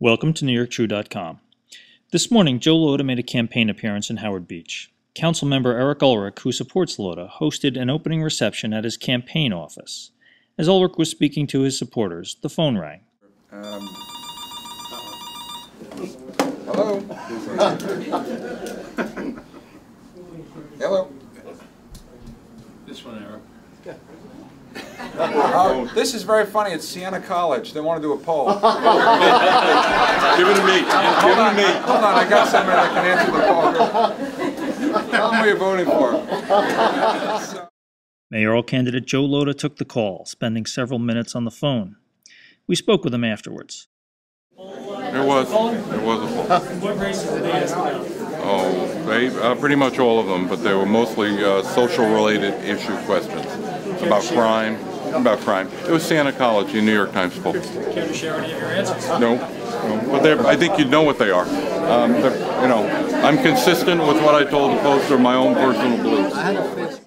Welcome to NewYorkTrue.com. This morning, Joe Lhota made a campaign appearance in Howard Beach. Councilmember Eric Ulrich, who supports Lhota, hosted an opening reception at his campaign office. As Ulrich was speaking to his supporters, the phone rang. Hello? Hello? This one, Eric. This is very funny. It's Siena College. They want to do a poll. Give it to me. Hold on, I got somebody that can answer the poll. Tell them who you're voting for. Mayoral candidate Joe Lhota took the call, spending several minutes on the phone. We spoke with him afterwards. There was a poll. What races did they ask about? Oh, pretty much all of them, but they were mostly social-related issue questions about crime. It was Siena College, the New York Times poll. Care to share any of your answers? No, but I think you'd know what they are. I'm consistent with what I told the poster of my own personal beliefs.